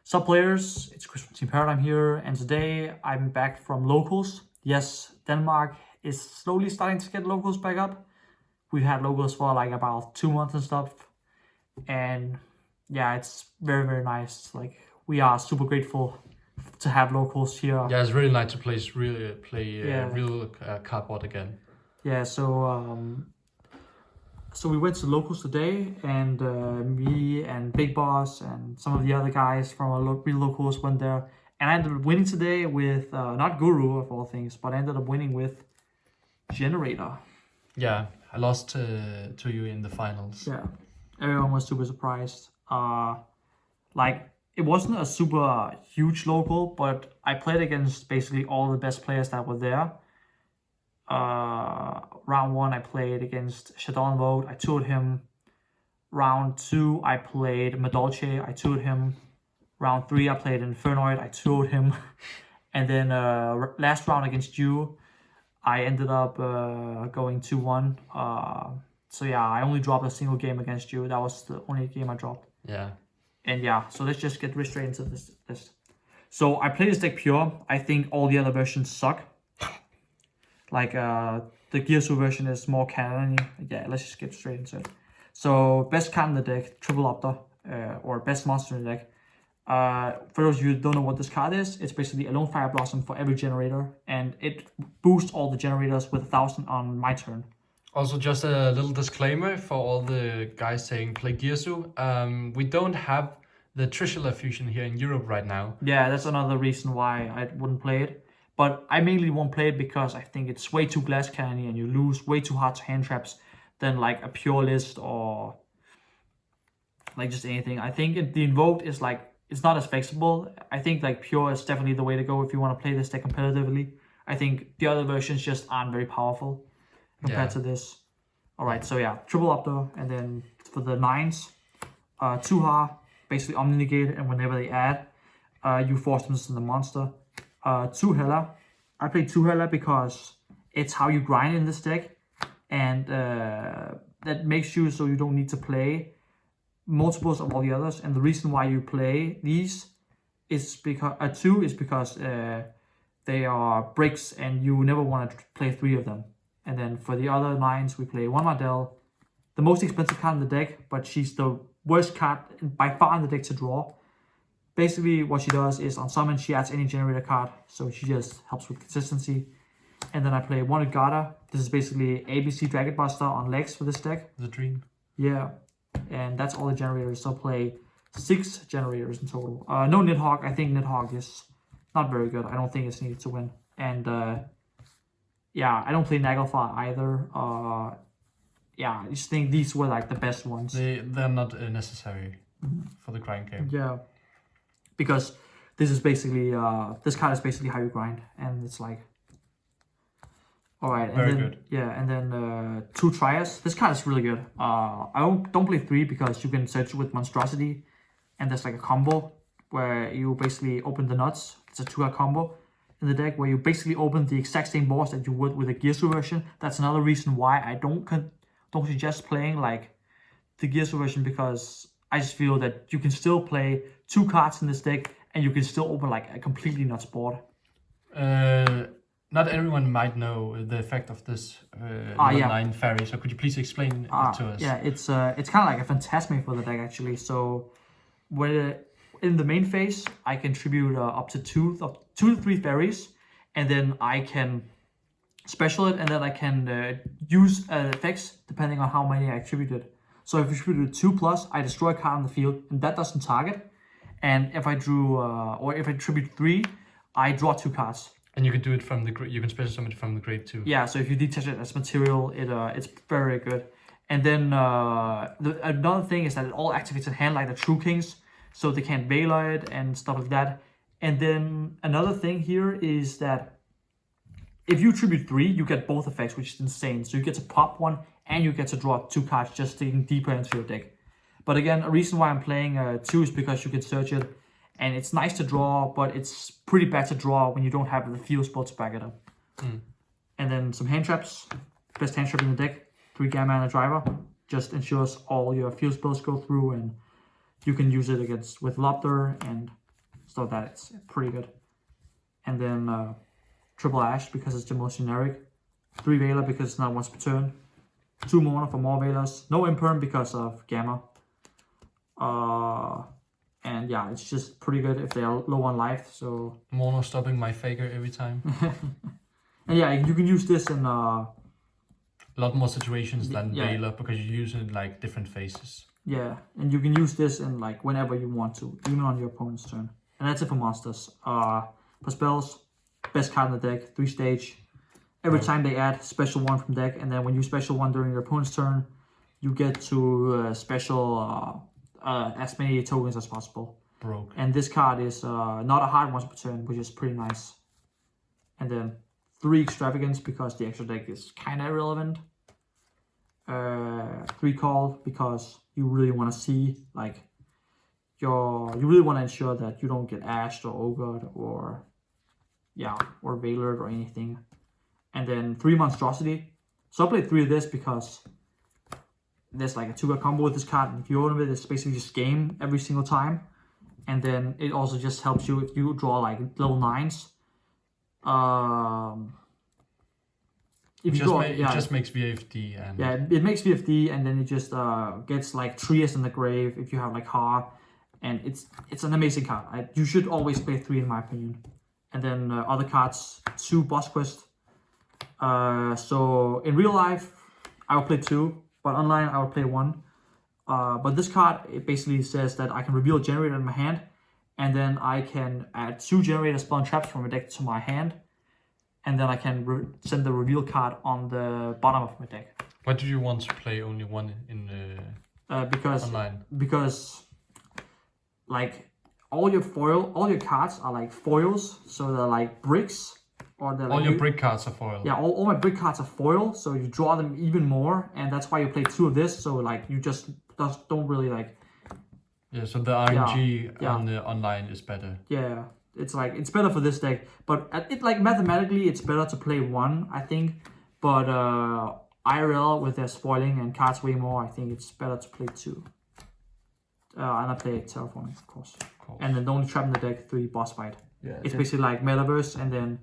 Sup Players, it's Chris from Team Paradigm here, and today I'm back from locals. Yes, Denmark is slowly starting to get locals back up. We've had locals for like about 2 months and stuff, and yeah, it's very, very nice. Like, we are super grateful to have locals here. Yeah, it's really nice to play real cardboard again. Yeah, so we went to locals today, and me and Big Boss and some of the other guys from our real locals went there. And I ended up winning today with, not Guru of all things, but I ended up winning with Generator. Yeah, I lost to you in the finals. Yeah, everyone was super surprised. Like, it wasn't a super huge local, but I played against basically all the best players that were there. Round 1 I played against Shadon Vote, I 2'd him. Round 2 I played Madolce, I 2'd him. Round 3 I played Infernoid, I 2'd him. And then last round against you, I ended up going 2-1. So yeah, I only dropped a single game against you. That was the only game I dropped. Yeah. And yeah, so let's just get straight into this list. So I play this deck pure. I think all the other versions suck. Like, the Gearsu version is more canon-y. Yeah, let's just get straight into it. So, best card in the deck, Triple Opter, or best monster in the deck. For those of you who don't know what this card is, it's basically a lone Fire Blossom for every generator, and it boosts all the generators with 1,000 on my turn. Also, just a little disclaimer for all the guys saying play Gearsu. We don't have the Trishula fusion here in Europe right now. Yeah, that's another reason why I wouldn't play it. But I mainly won't play it because I think it's way too glass canny and you lose way too hard to hand traps than like a pure list or like just anything. I think the invoked is like, it's not as flexible. I think like pure is definitely the way to go if you want to play this deck competitively. I think the other versions just aren't very powerful compared to this. Alright, so yeah, Triple Opter, and then for the 9s, 2 basically Omni-negate, and whenever they add, you force them to send the monster. 2 Hela. I play 2 Hela because it's how you grind in this deck, and that makes you so you don't need to play multiples of all the others. And the reason why you play these is because 2 is because they are bricks and you never want to play 3 of them. And then for the other 9s, we play 1 Mardell, the most expensive card in the deck, but she's the worst card by far in the deck to draw. Basically, what she does is on summon, she adds any generator card, so she just helps with consistency. And then I play 1 Garda. This is basically ABC Dragon Buster on legs for this deck. The dream. Yeah, and that's all the generators. So play 6 generators in total. No Nidhogg. I think Nidhogg is not very good. I don't think it's needed to win. And yeah, I don't play Naglfar either. Yeah, I just think these were like the best ones. They're not necessary for the grind game. Yeah. Because this is basically, this card is basically how you grind, and it's like, all right, and very then, good. Yeah, and then 2 Trias. This card is really good. I don't play 3 because you can search with Monstrosity, and there's like a combo where you basically open the nuts. It's a 2-card combo in the deck where you basically open the exact same boss that you would with a Gearsu version. That's another reason why I don't suggest playing like the Gearsu version, because I just feel that you can still play 2 cards in this deck and you can still open like a completely nuts board. Not everyone might know the effect of this 9 fairy, so could you please explain it to us? Yeah, it's kind of like a Phantasme for the deck actually. So when in the main phase, I can tribute up to 2 to 3 fairies, and then I can special it, and then I can use effects depending on how many I attributed. So if you attributed 2+, I destroy a card on the field, and that doesn't target. And if I drew, or if I attribute 3, I draw 2 cards. And you can do it from the you can special summon it from the grave too. Yeah, so if you detach it as material, it's very good. And then another thing is that it all activates in hand like the True Kings, so they can't Veil it and stuff like that. And then another thing here is that if you attribute 3, you get both effects, which is insane. So you get to pop 1 and you get to draw 2 cards, just digging deeper into your deck. But again, a reason why I'm playing 2 is because you can search it, and it's nice to draw, but it's pretty bad to draw when you don't have the field spell to back it up. And then some hand traps. Best hand trap in the deck, 3 Gamma and a Driver. Just ensures all your field spells go through, and you can use it with Lobster and stuff like that. It's pretty good. And then triple Ash because it's the most generic. 3 Veiler because it's not once per turn. 2 Mono for more Veilers. No Imperm because of Gamma. And yeah, it's just pretty good if they are low on life. So Mono stopping my Faker every time. And yeah, you can use this in a lot more situations than yeah. Veiler because you use it in like different phases. Yeah, and you can use this in like whenever you want to, even on your opponent's turn. And that's it for monsters. For spells, best card in the deck, 3 stage. Every time they add special 1 from deck, and then when you special 1 during your opponent's turn, you get to special as many tokens as possible. Broke. And this card is not a hard once per turn, which is pretty nice. And then 3 extravagance because the extra deck is kind of irrelevant. 3 call because you really want to see like you really want to ensure that you don't get ashed or ogred or veilered or anything. And then 3 monstrosity. So I played 3 of this because there's like a 2-card combo with this card. And if you open it, it's basically just game every single time. And then it also just helps you if you draw like level 9s. If it just makes VFD and it makes VFD, and then it just gets like Trias in the grave if you have like Har, and it's an amazing card. You should always play 3 in my opinion. And then other cards, 2 boss quest. So in real life I will play 2, but online I will play 1. But this card, it basically says that I can reveal a generator in my hand, and then I can add 2 generator spawn traps from a deck to my hand. And then I can send the reveal card on the bottom of my deck. Why do you want to play only 1 in online? Because like all your cards are like foils, so they're like bricks, or they're all your brick cards are foil. Yeah, all my brick cards are foil, so you draw them even more, and that's why you play 2 of this. So like you just don't really like. Yeah, so the RNG on the online is better. Yeah. It's like it's better for this deck, but it like mathematically it's better to play 1, I think. But IRL with their spoiling and cards way more, I think it's better to play 2. And I play Terraforming, of course. And then the only trap in the deck, 3 boss fight. Yeah, it's basically like Metaverse, and then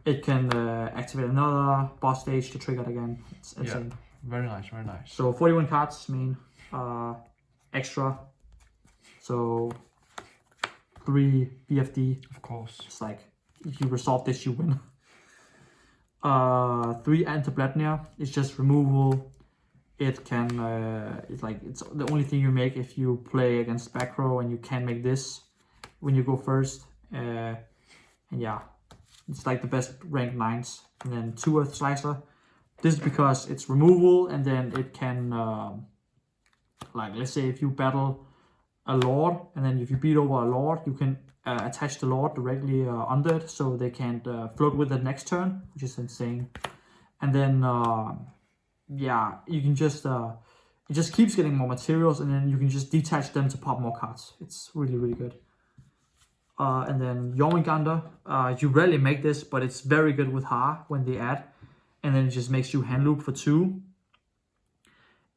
it can activate another boss stage to trigger it again. It's insane. Yeah, very nice, very nice. So 41 cards mean extra. So 3 BFD. Of course. It's like, if you resolve this, you win. 3 Antibladnia. It's just removal. It can, it's the only thing you make if you play against back row, and you can make this when you go first. And yeah, it's like the best rank 9s. And then 2 Earth Slicer. This is because it's removal, and then it can, like, let's say if you battle a lord, and then if you beat over a lord, you can attach the lord directly under it, so they can't float with it next turn, which is insane. And then you can just it just keeps getting more materials, and then you can just detach them to pop more cards. It's really, really good. And then Jormungandr, you rarely make this, but it's very good with Har when they add, and then it just makes you hand loop for 2.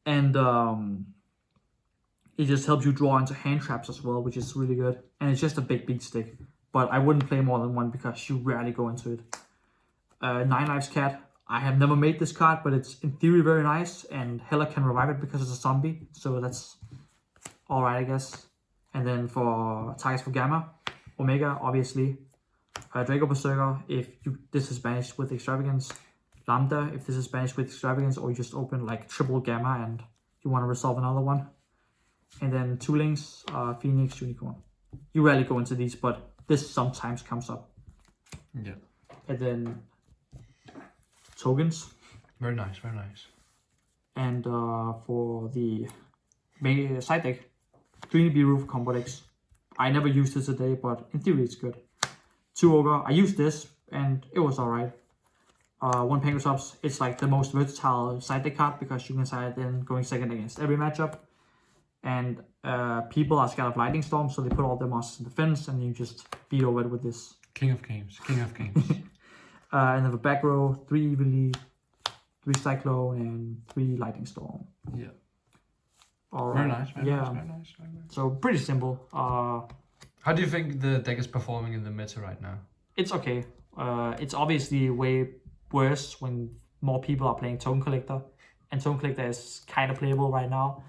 And it just helps you draw into hand traps as well, which is really good. And it's just a big beat stick. But I wouldn't play more than 1 because you rarely go into it. 9 Lives Cat. I have never made this card, but it's in theory very nice. And Hela can revive it because it's a zombie. So that's alright, I guess. And then for targets for Gamma, Omega, obviously. Draco Berserker, if this is banished with Extravagance. Lambda, if this is banished with Extravagance, or you just open like triple Gamma and you want to resolve another one. And then 2 links, Phoenix, Unicorn. You rarely go into these, but this sometimes comes up. Yeah. And then tokens. Very nice, very nice. And for the main side deck, 3 Nibiru for combo decks. I never used this today, but in theory it's good. 2 Ogre. I used this, and it was alright. 1 Pangosops. It's like the most versatile side deck card because you can side it in going second against every matchup. And people are scared of Lightning Storm, so they put all their monsters in defense, and you just beat over it with this. King of Games, King of Games. And then the back row, 3 Evilly, 3 Cyclone, and 3 Lightning Storm. Yeah. All very right. nice, very nice, very nice, very nice. So pretty simple. How do you think the deck is performing in the meta right now? It's okay. It's obviously way worse when more people are playing Token Collector, and Token Collector is kind of playable right now.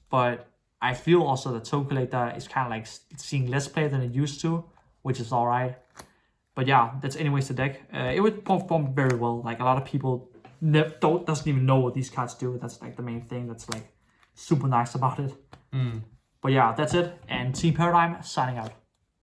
But I feel also that Token Collector is kind of like seeing less play than it used to, which is alright. But yeah, that's anyways the deck. It would perform very well. Like a lot of people doesn't even know what these cards do. That's like the main thing that's like super nice about it. But yeah, that's it. And Team Paradigm signing out.